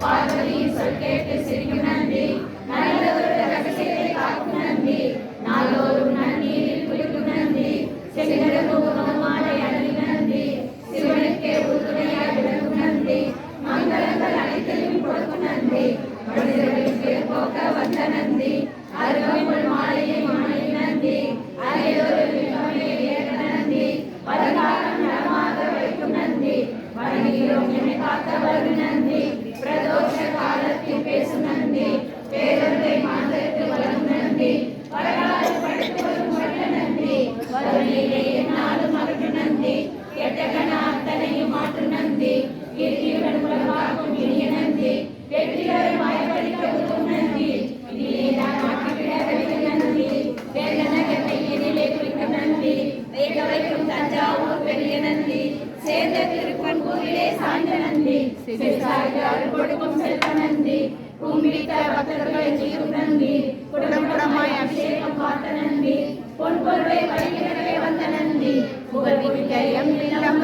பார்வதி சொல் கேட்டு சிரிக்கும் நந்தி, நல்லதொரு ரகசியத்தை காக்கும் நந்தி, நாளோறும் நன்னீரில் குளிக்கும் நந்தி, செங்கடல் மாலை அணியும் நந்தி, சிவனுக்கே உறுதுணையாய் விளங்கும் நந்தி, மங்களங்கள் அனைத்தையும் கொடுக்கும் நந்தி, மனிதர்களின் பேர் போக்க வந்த நந்தி, அருகம்புல் மாலையை மாலையும் நந்தி, அரையொரு ஏற்ற நந்தி, வருங்காலம் நலமாக வைக்கும் நந்தி, வணங்குகிறோம் என்னை காக்க வரும் நந்தி, பிரதோஷ காலத்தில் பேசும் நந்தி, பேரொன்றை மாந்தருக்கு வரும் நந்தி, வரலாறு படைத்து வரும் வல்ல நந்தி, வறுமையிலே என்னாலும் அகற்றும் நந்தி, கெட்டகன அத்தனையும் மாற்றும் நந்தி, கீர்த்தியுடன் உலகாக்கும் இனிய நந்தி, வெற்றிகளை வாய்ப்பளிக்க உதவும் நந்தி, இனியேதான் மாற்றிவிட வைக்கும் நந்தி, வேதநகத்தை எதிலே குறிக்கும் நந்தி, வேக வைக்கும் தஞ்சாவூர் பெரிய நந்தி, சேர்ந்த திருப்பன்பூரிலே சாய்ந்த நந்ி, அருள் கொடுக்கும் செல்வ நந்தி, கும்பிடித்த பக்தர்களை தீரும் நந்தி, குடம் குடமாய் அபிஷேகம் பார்த்த நந்தி, பொன்பொருளை வழிகிறவே வந்த நந்தி, புகழ் எம் இல்லம்